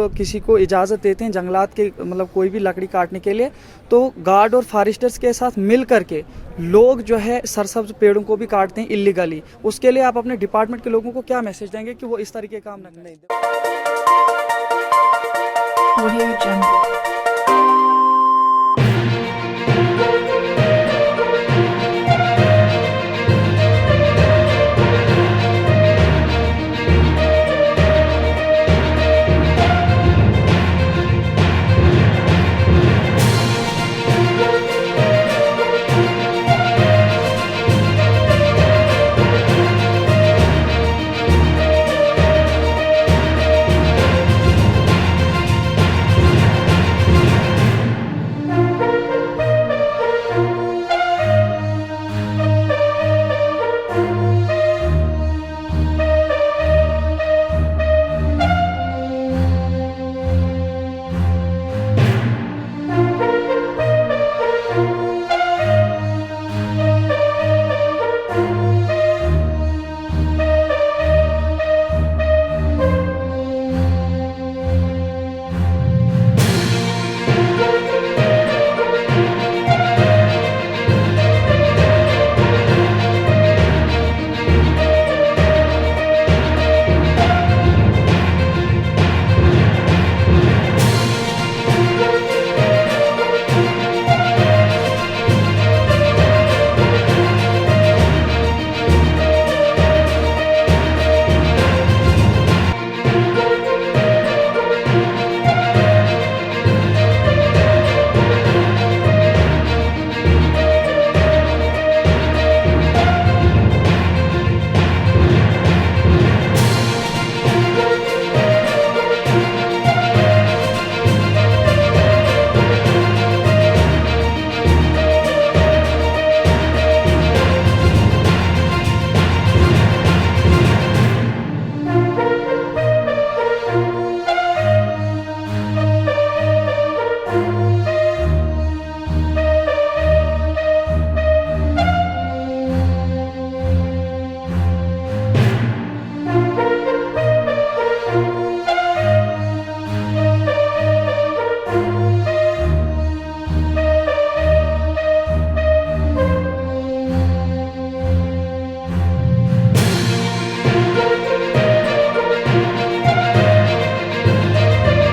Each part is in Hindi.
किसी को इजाज़त देते हैं जंगलात के मतलब कोई भी लकड़ी काटने के लिए, तो गार्ड और फॉरेस्टर्स के साथ मिल करके लोग जो है सरसब्ज पेड़ों को भी काटते हैं इलीगली। उसके लिए आप अपने डिपार्टमेंट के लोगों को क्या मैसेज देंगे कि वो इस तरीके काम न करें? Audio Jungle.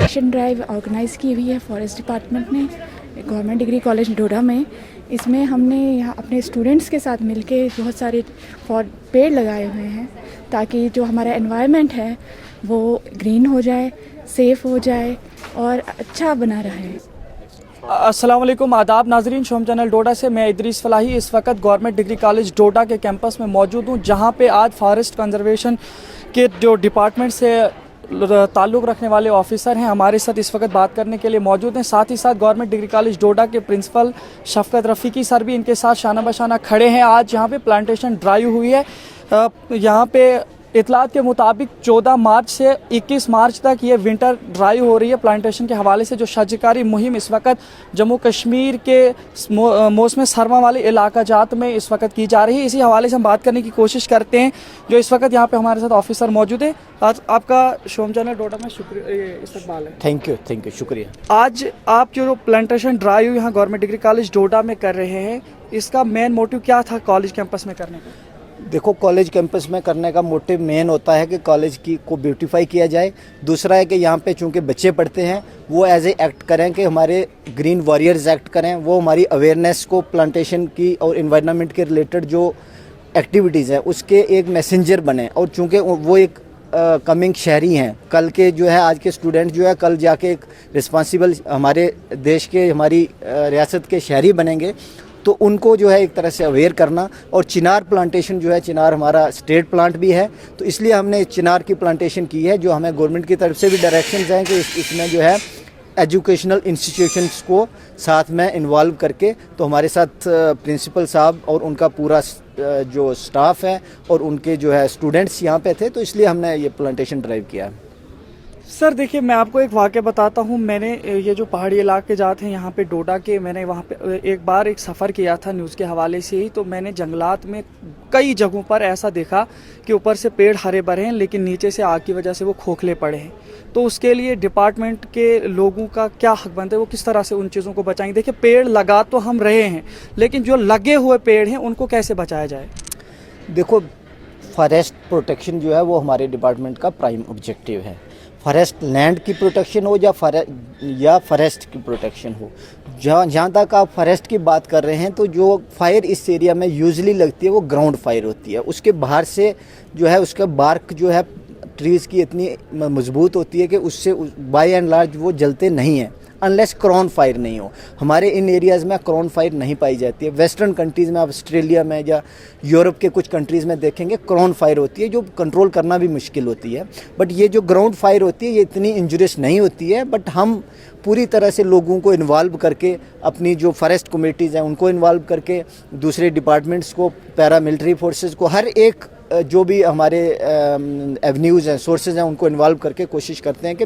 Action drive organise की हुई है फॉरेस्ट डिपार्टमेंट ने गवर्नमेंट डिग्री कॉलेज डोडा में। इसमें हमने यहाँ अपने स्टूडेंट्स के साथ मिलके बहुत सारे पेड़ लगाए हुए हैं ताकि जो हमारा एनवायरनमेंट है वो ग्रीन हो जाए, सेफ़ हो जाए और अच्छा बना रहे। अस्सलाम वालेकुम, आदाब नाजरीन। शोम चैनल डोडा से मैं इदरीस फलाही इस वक्त गवर्नमेंट डिग्री कॉलेज डोडा के कैंपस में मौजूद हूँ, जहाँ पे आज फॉरेस्ट कंजर्वेशन के जो डिपार्टमेंट से ताल्लुक़ रखने वाले ऑफिसर हैं हमारे साथ इस वक्त बात करने के लिए मौजूद हैं। साथ ही साथ गवर्नमेंट डिग्री कॉलेज डोडा के प्रिंसिपल शफकत रफ़ीकी सर भी इनके साथ शाना बशाना खड़े हैं। आज यहाँ पे प्लांटेशन ड्राइव हुई है। यहाँ पे इतलात के मुताबिक 14 मार्च से 21 मार्च तक ये विंटर ड्राइव हो रही है। प्लांटेशन के हवाले से जो शजकारी मुहिम इस वक्त जम्मू कश्मीर के मौसम सरमा वाले इलाका जात में इस वक्त की जा रही है, इसी हवाले से हम बात करने की कोशिश करते हैं। जो इस वक्त यहाँ पे हमारे साथ ऑफिसर मौजूद है। आज आपका शोम चैनल डोडा में शुक्रिया इस्तकबाल है। थैंक यू, शुक्रिया। आज आप जो प्लांटेशन ड्राइव यहाँ गवर्नमेंट डिग्री कॉलेज डोडा में कर रहे हैं, इसका मेन मोटिव क्या था कॉलेज कैंपस में करने का? देखो, कॉलेज कैंपस में करने का मोटिव मेन होता है कि कॉलेज की को ब्यूटीफाई किया जाए। दूसरा है कि यहाँ पे चूँकि बच्चे पढ़ते हैं वो एज ए एक्ट करें कि हमारे ग्रीन वॉरियर्स एक्ट करें, वो हमारी अवेयरनेस को प्लांटेशन की और इन्वायरमेंट के रिलेटेड जो एक्टिविटीज़ हैं उसके एक मैसेंजर बने। और चूँकि वो एक कमिंग शहरी हैं, कल के जो है आज के स्टूडेंट जो है कल जाके एक रिस्पॉन्सिबल हमारे देश के हमारी रियासत के शहरी बनेंगे, तो उनको जो है एक तरह से अवेयर करना। और चिनार प्लांटेशन जो है, चिनार हमारा स्टेट प्लांट भी है, तो इसलिए हमने चिनार की प्लांटेशन की है। जो हमें गवर्नमेंट की तरफ से भी डायरेक्शंस हैं कि इसमें जो है एजुकेशनल इंस्टीट्यूशंस को साथ में इन्वॉल्व करके, तो हमारे साथ प्रिंसिपल साहब और उनका पूरा जो स्टाफ है और उनके जो है स्टूडेंट्स यहाँ पे थे, तो इसलिए हमने ये प्लांटेशन ड्राइव किया है। सर देखिए, मैं आपको एक वाक़या बताता हूँ। मैंने ये जो पहाड़ी इलाके जाते हैं यहाँ पे डोडा के, मैंने वहाँ पे एक बार एक सफ़र किया था न्यूज़ के हवाले से ही। तो मैंने जंगलात में कई जगहों पर ऐसा देखा कि ऊपर से पेड़ हरे भरे हैं लेकिन नीचे से आग की वजह से वो खोखले पड़े हैं। तो उसके लिए डिपार्टमेंट के लोगों का क्या हक बनता है, वो किस तरह से उन चीज़ों को बचाएंगे? देखिए, पेड़ लगा तो हम रहे हैं, लेकिन जो लगे हुए पेड़ हैं उनको कैसे बचाया जाए? देखो, फॉरेस्ट प्रोटेक्शन जो है वो हमारे डिपार्टमेंट का प्राइम ऑब्जेक्टिव है। फॉरेस्ट लैंड की प्रोटेक्शन हो या फॉरेस्ट की प्रोटेक्शन हो, जहाँ तक आप फॉरेस्ट की बात कर रहे हैं, तो जो फायर इस एरिया में यूजली लगती है वो ग्राउंड फायर होती है। उसके बाहर से जो है उसका बार्क जो है ट्रीज़ की इतनी मजबूत होती है कि उससे बाय एंड लार्ज वो जलते नहीं हैं, अनलेस क्रॉन फायर नहीं हो। हमारे इन एरियाज़ में क्रॉन फायर नहीं पाई जाती है। वेस्टर्न कंट्रीज़ में, आप ऑस्ट्रेलिया में या यूरोप के कुछ कंट्रीज़ में देखेंगे क्रॉन फायर होती है, जो कंट्रोल करना भी मुश्किल होती है। बट ये जो ग्राउंड फायर होती है ये इतनी इंजुरियस नहीं होती है। बट हम पूरी तरह से लोगों को इन्वॉल्व करके, अपनी जो फॉरेस्ट कमेटीज़ हैं उनको इन्वॉल्व करके, दूसरे डिपार्टमेंट्स को, पैरामिलिट्री फोर्सेस को, हर एक जो भी हमारे एवेन्यूज़ हैं, सोर्सेज हैं, उनको इन्वॉल्व करके कोशिश करते हैं कि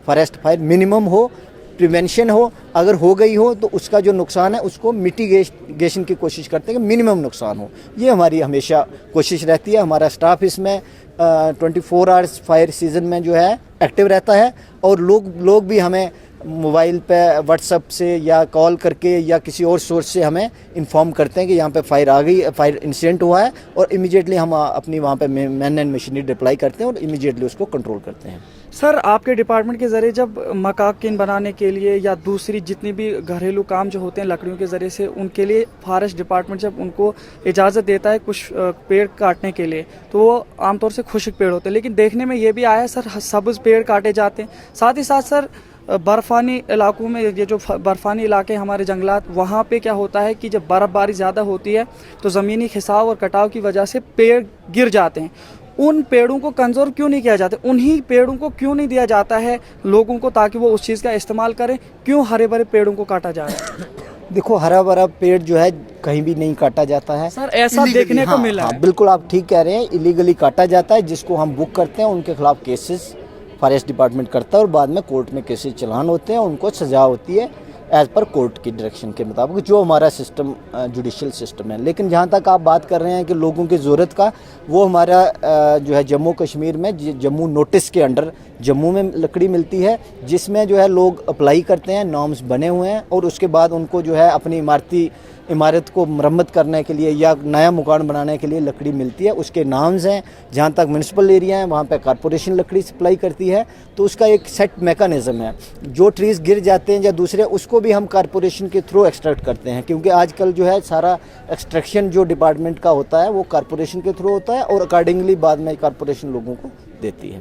फॉरेस्ट फायर मिनिमम हो, प्रिवेंशन हो। अगर हो गई हो तो उसका जो नुकसान है उसको मिटिगेशन की कोशिश करते हैं कि मिनिमम नुकसान हो। ये हमारी हमेशा कोशिश रहती है। हमारा स्टाफ इसमें 24 आवर्स फायर सीज़न में जो है एक्टिव रहता है, और लोग भी हमें मोबाइल पे, व्हाट्सएप से या कॉल करके या किसी और सोर्स से हमें इन्फॉर्म करते हैं कि यहाँ पे फायर आ गई, फायर इंसिडेंट हुआ है, और इमीडिएटली हम अपनी वहाँ पे मैन एंड मशीनरी डिप्लाई करते हैं और इमीडिएटली उसको कंट्रोल करते हैं। सर, आपके डिपार्टमेंट के ज़रिए जब मकाकिन बनाने के लिए या दूसरी जितनी भी घरेलू काम जो होते हैं लकड़ियों के ज़रिए से, उनके लिए फॉरेस्ट डिपार्टमेंट जब उनको इजाज़त देता है कुछ पेड़ काटने के लिए, तो वो आमतौर से खुश्क पेड़ होते हैं, लेकिन देखने में ये भी आया है सर, सब्ज़ पेड़ काटे जाते हैं। साथ ही साथ सर, बर्फ़ानी इलाकों में, ये जो बर्फ़ानी इलाके हमारे जंगलात, वहाँ पे क्या होता है कि जब बर्फ़बारी ज़्यादा होती है तो ज़मीनी खिंचाव और कटाव की वजह से पेड़ गिर जाते हैं। उन पेड़ों को कंजर्व क्यों नहीं किया जाता? उन्हीं पेड़ों को क्यों नहीं दिया जाता है लोगों को, ताकि वो उस चीज़ का इस्तेमाल करें? क्यों हरे भरे पेड़ों को काटा जा रहा है? देखो, हरा भरा पेड़ जो है कहीं भी नहीं काटा जाता है सर, ऐसा देखने को मिला है। बिल्कुल आप ठीक कह रहे हैं, इलीगली काटा जाता है। जिसको हम बुक करते हैं उनके खिलाफ केसेस फॉरेस्ट डिपार्टमेंट करता है, और बाद में कोर्ट में केसेस चलान होते हैं, उनको सज़ा होती है एज़ पर कोर्ट की डायरेक्शन के मुताबिक, जो हमारा सिस्टम जुडिशियल सिस्टम है। लेकिन जहाँ तक आप बात कर रहे हैं कि लोगों की ज़रूरत का, वो हमारा जो है जम्मू कश्मीर में जम्मू नोटिस के अंडर जम्मू में लकड़ी मिलती है, जिसमें जो है लोग अप्लाई करते हैं, नॉर्म्स बने हुए हैं, और उसके बाद उनको जो है अपनी इमारत को मरम्मत करने के लिए या नया मकान बनाने के लिए लकड़ी मिलती है। उसके नाम्स हैं। जहाँ तक म्यूनसिपल एरिया है वहाँ पे कॉरपोरेशन लकड़ी सप्लाई करती है, तो उसका एक सेट मैकेनिज़्म है। जो ट्रीज़ गिर जाते हैं या दूसरे, उसको भी हम कॉरपोरेशन के थ्रू एक्सट्रैक्ट करते हैं, क्योंकि आजकल जो है सारा एक्सट्रैक्शन जो डिपार्टमेंट का होता है वो कॉरपोरेशन के थ्रू होता है, और अकॉर्डिंगली बाद में कॉरपोरेशन लोगों को देती है।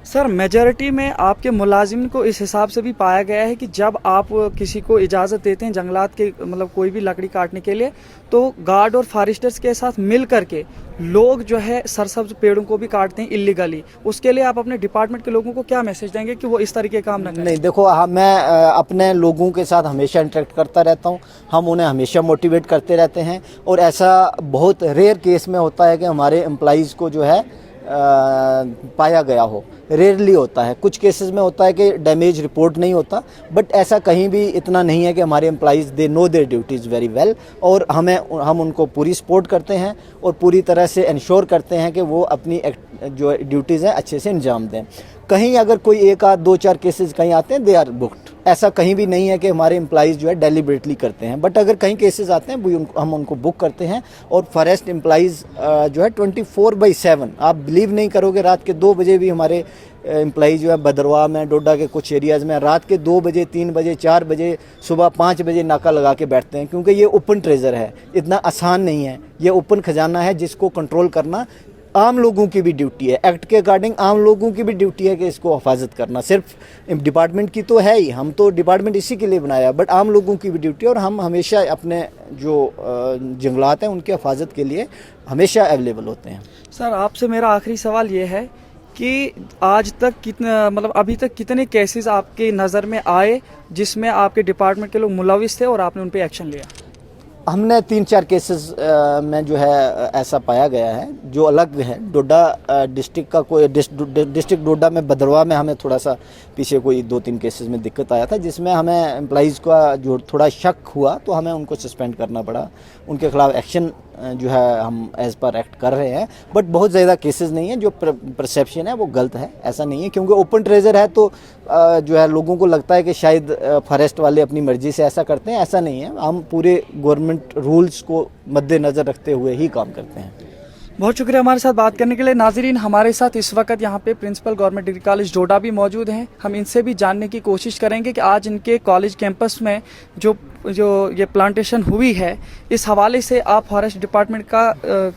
सर, मेजॉरिटी में आपके मुलाजिम को इस हिसाब से भी पाया गया है कि जब आप किसी को इजाज़त देते हैं जंगलात के, मतलब कोई भी लकड़ी काटने के लिए, तो गार्ड और फॉरेस्टर्स के साथ मिल करके लोग जो है सरसब्ज पेड़ों को भी काटते हैं इलीगली। उसके लिए आप अपने डिपार्टमेंट के लोगों को क्या मैसेज देंगे कि वो इस तरीके काम ना करें? नहीं, देखो, मैं अपने लोगों के साथ हमेशा इंटरेक्ट करता रहता हूँ। हम उन्हें हमेशा मोटिवेट करते रहते हैं, और ऐसा बहुत रेयर केस में होता है कि हमारे एम्प्लॉइज़ को जो है पाया गया हो। रेयरली होता है। कुछ केसेस में होता है कि डैमेज रिपोर्ट नहीं होता, बट ऐसा कहीं भी इतना नहीं है कि हमारे employees they know their duties very well, और हम उनको पूरी सपोर्ट करते हैं और पूरी तरह से इंश्योर करते हैं कि वो अपनी जो ड्यूटीज़ हैं अच्छे से अंजाम दें। कहीं अगर कोई एक आध दो चार केसेस कहीं आते हैं, दे आर बुक्ड। ऐसा कहीं भी नहीं है कि हमारे एम्प्लॉइज़ जो है डेलिबरेटली करते हैं, बट अगर कहीं केसेस आते हैं हम उनको बुक करते हैं। और फॉरेस्ट एम्प्लॉइज़ जो है 24/7, आप बिलीव नहीं करोगे, रात के 2 बजे भी हमारे एम्प्लॉई जो है भदरवा में, डोडा के कुछ एरियाज़ में रात के 2 बजे, 3 बजे, 4 बजे, सुबह 5 बजे नाका लगा के बैठते हैं, क्योंकि ये ओपन ट्रेजर है, इतना आसान नहीं है। ये ओपन खजाना है जिसको कंट्रोल करना आम लोगों की भी ड्यूटी है। एक्ट के अकॉर्डिंग आम लोगों की भी ड्यूटी है कि इसको हिफाजत करना। सिर्फ डिपार्टमेंट की तो है ही, हम तो डिपार्टमेंट इसी के लिए बनाया, बट आम लोगों की भी ड्यूटी है, और हम हमेशा अपने जो जंगलात हैं उनकी हिफाजत के लिए हमेशा अवेलेबल होते हैं। सर, आपसे मेरा आखिरी सवाल ये है कि आज तक अभी तक कितने केसेस आपकी नज़र में आए जिसमें आपके डिपार्टमेंट के लोग मुलविस थे और आपने उन पर एक्शन लिया? हमने 3-4 केसेस में जो है ऐसा पाया गया है जो अलग है। डोडा डिस्ट्रिक्ट का कोई डिस्ट्रिक्ट डोडा में, भदरवा में हमें थोड़ा सा पीछे कोई 2-3 केसेस में दिक्कत आया था, जिसमें हमें एम्प्लॉइज़ का जो थोड़ा शक हुआ तो हमें उनको सस्पेंड करना पड़ा, उनके खिलाफ एक्शन जो है हम एज पर एक्ट कर रहे हैं, बट बहुत ज़्यादा केसेस नहीं है। जो परसेप्शन है वो गलत है, ऐसा नहीं है, क्योंकि ओपन ट्रेजर है तो जो है लोगों को लगता है कि शायद फॉरेस्ट वाले अपनी मर्जी से ऐसा करते हैं। ऐसा नहीं है, हम पूरे गवर्नमेंट रूल्स को मद्देनज़र रखते हुए ही काम करते हैं। बहुत शुक्रिया हमारे साथ बात करने के लिए। नाजरीन, हमारे साथ इस वक्त यहाँ पे प्रिंसिपल गवर्नमेंट डिग्री कॉलेज डोडा भी मौजूद हैं। हम इनसे भी जानने की कोशिश करेंगे कि आज इनके कॉलेज कैंपस में जो ये प्लांटेशन हुई है, इस हवाले से आप फॉरेस्ट डिपार्टमेंट का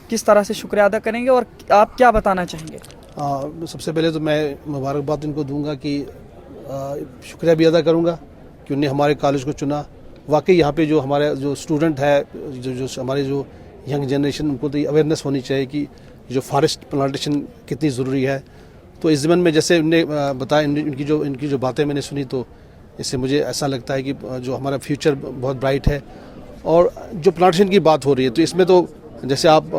किस तरह से शुक्रिया अदा करेंगे और आप क्या बताना चाहेंगे? सबसे पहले तो मैं मुबारकबाद इनको दूंगा कि शुक्रिया भी अदा करूंगा कि उन्हें हमारे कॉलेज को चुना। वाकई यहाँ पे जो हमारे जो स्टूडेंट है, जो हमारे जो यंग जनरेशन, उनको तो अवेयरनेस होनी चाहिए कि जो फॉरेस्ट प्लांटेशन कितनी ज़रूरी है। तो इस ज़मीन में जैसे उन्हें बताया, इनकी जो बातें मैंने सुनी, तो इससे मुझे ऐसा लगता है कि जो हमारा फ्यूचर बहुत ब्राइट है। और जो प्लांटेशन की बात हो रही है, तो इसमें तो जैसे आप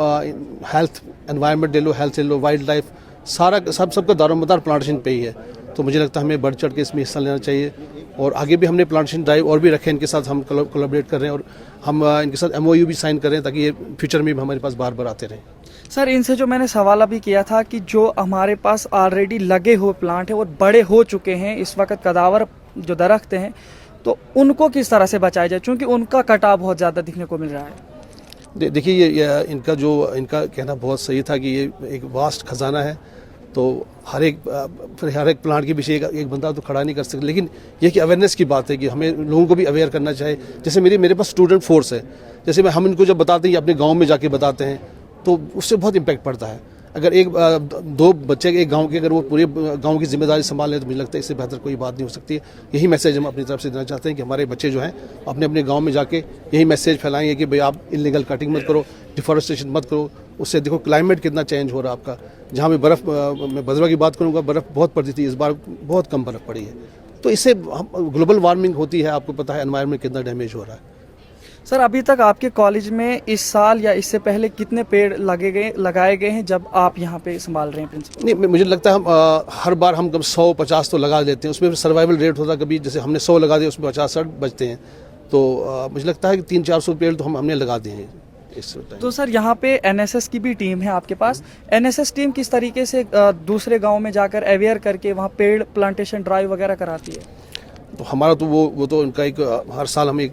हेल्थ एनवायरनमेंट ले लो, हेल्थ ले लो, वाइल्ड लाइफ, सारा सबका दारोमदार प्लांटेशन पे ही है। तो मुझे लगता है हमें बढ़ चढ़ के इसमें हिस्सा लेना चाहिए। और आगे भी हमने प्लांटेशन ड्राइव और भी रखे, इनके साथ हम कोलैबोरेट कर रहे हैं और हम इनके साथ MOU भी साइन कर रहे हैं, ताकि ये फ्यूचर में भी हमारे पास बार बार आते रहें। सर, इनसे जो मैंने सवाल अभी किया था कि जो हमारे पास ऑलरेडी लगे हुए प्लांट हैं और बड़े हो चुके हैं, इस वक्त कदावर जो दरख्त हैं, तो उनको किस तरह से बचाया जाए, क्योंकि उनका कटाव बहुत ज़्यादा दिखने को मिल रहा है। देखिए, ये इनका कहना बहुत सही था कि ये एक वास्ट खजाना है, तो हर एक प्लांट के पीछे एक बंदा तो खड़ा नहीं कर सकता। लेकिन ये कि अवेयरनेस की बात है कि हमें लोगों को भी अवेयर करना चाहिए। जैसे मेरे पास स्टूडेंट फोर्स है, जैसे हम इनको जब बताते हैं, अपने गांव में जाके बताते हैं, तो उससे बहुत इम्पैक्ट पड़ता है। अगर दो बच्चे एक गांव के, अगर वो पूरे गांव की जिम्मेदारी संभाल लें, तो मुझे लगता है इससे बेहतर कोई बात नहीं हो सकती है। यही मैसेज हम अपनी तरफ से देना चाहते हैं कि हमारे बच्चे जो हैं अपने अपने गांव में जाके यही मैसेज फैलाएंगे कि भाई आप इलीगल कटिंग मत करो, डिफॉरेस्टेशन मत करो। उससे देखो क्लाइमेट कितना चेंज हो रहा है आपका। जहाँ भी बर्फ़, मैं भद्रवा की बात करूँगा, बर्फ़ बहुत पड़ती थी, इस बार बहुत कम बर्फ़ पड़ी है। तो इससे ग्लोबल वार्मिंग होती है, आपको पता है एनवायरनमेंट कितना डैमेज हो रहा है। सर, अभी तक आपके कॉलेज में इस साल या इससे पहले कितने पेड़ लगाए गए हैं जब आप यहाँ पे संभाल रहे हैं प्रिंसिपल? नहीं, मुझे लगता है हम हर बार हम कम 100-50 तो लगा देते हैं। उसमें सर्वाइवल रेट होता है, कभी जैसे हमने 100 लगा दिए, उसमें 50-60 बचते हैं। तो मुझे लगता है कि 300-400 पेड़ तो हमने लगा दिए हैं इस टाइम। तो सर, यहाँ पे NSS की भी टीम है आपके पास। NSS टीम किस तरीके से दूसरे गाँव में जाकर अवेयर करके वहाँ पेड़ प्लांटेशन ड्राइव वगैरह कराती है? तो हमारा तो वो तो उनका एक हर साल हम एक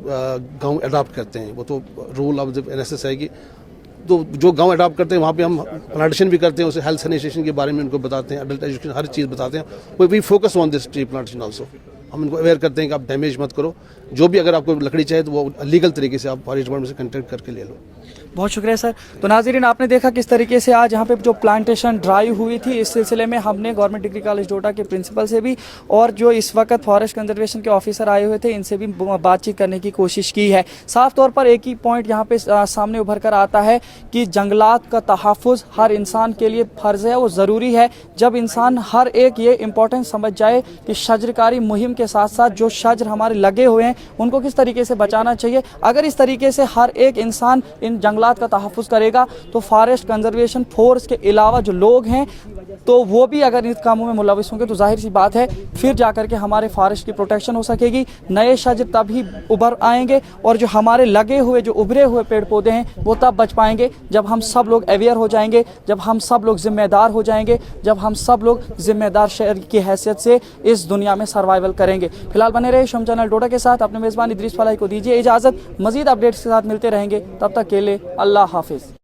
गांव अडॉप्ट करते हैं। वो तो रूल ऑफ द NSS है कि तो जो गांव अडॉप्ट करते हैं वहाँ पे हम प्लांटेशन भी करते हैं, उसे हेल्थ सैनिटेशन के बारे में उनको बताते हैं, एडल्ट एजुकेशन, हर चीज़ बताते हैं। We focus on this tree plantation also. हम इनको अवेयर करते हैं कि आप डैमेज मत करो। जो भी अगर आपको लकड़ी चाहिए तो वो लीगल तरीके से आप फॉरेस्ट डिपार्टमेंट से कंटेक्ट करके ले लो। बहुत शुक्रिया सर। तो नाज़रीन, आपने देखा किस तरीके से आज यहाँ पे जो प्लांटेशन ड्राइव हुई थी, इस सिलसिले में हमने गवर्नमेंट डिग्री कॉलेज डोडा के प्रिंसिपल से भी और जो इस वक्त फॉरेस्ट कंजर्वेशन के ऑफिसर आए हुए थे, इनसे भी बातचीत करने की कोशिश की है। साफ तौर पर एक ही पॉइंट यहाँ पे सामने उभर कर आता है कि जंगलात का तहफ़्फ़ुज़ हर इंसान के लिए फ़र्ज़ है, वो ज़रूरी है। जब इंसान हर एक ये इम्पोर्टेंस समझ जाए कि शजरकारी मुहिम के साथ साथ जो शजर हमारे लगे हुए हैं उनको किस तरीके से बचाना चाहिए, अगर इस तरीके से हर एक इंसान इन जंगलात का तहफ़्फ़ुज़ करेगा, तो फॉरेस्ट कंजर्वेशन फोर्स के अलावा जो लोग हैं तो वो भी अगर इन कामों में मुलविस होंगे, तो जाहिर सी बात है फिर जाकर के हमारे फॉरेस्ट की प्रोटेक्शन हो सकेगी। नए शजर तभी उभर आएंगे और जो हमारे लगे हुए जो उभरे हुए पेड़ पौधे हैं वो तब बच पाएंगे जब हम सब लोग अवेयर हो जाएंगे, जब हम सब लोग जिम्मेदार हो जाएंगे, जब हम सब लोग जिम्मेदार शहर की हैसियत से इस दुनिया में सर्वाइवल करेंगे। फिलहाल बने रहे शोम चैनल डोडा के साथ। अपने मेज़बान इदरीस फलाही को दीजिए इजाज़त। मज़ीद अपडेट्स के साथ मिलते रहेंगे, तब तक के लिए अल्लाह हाफिज़।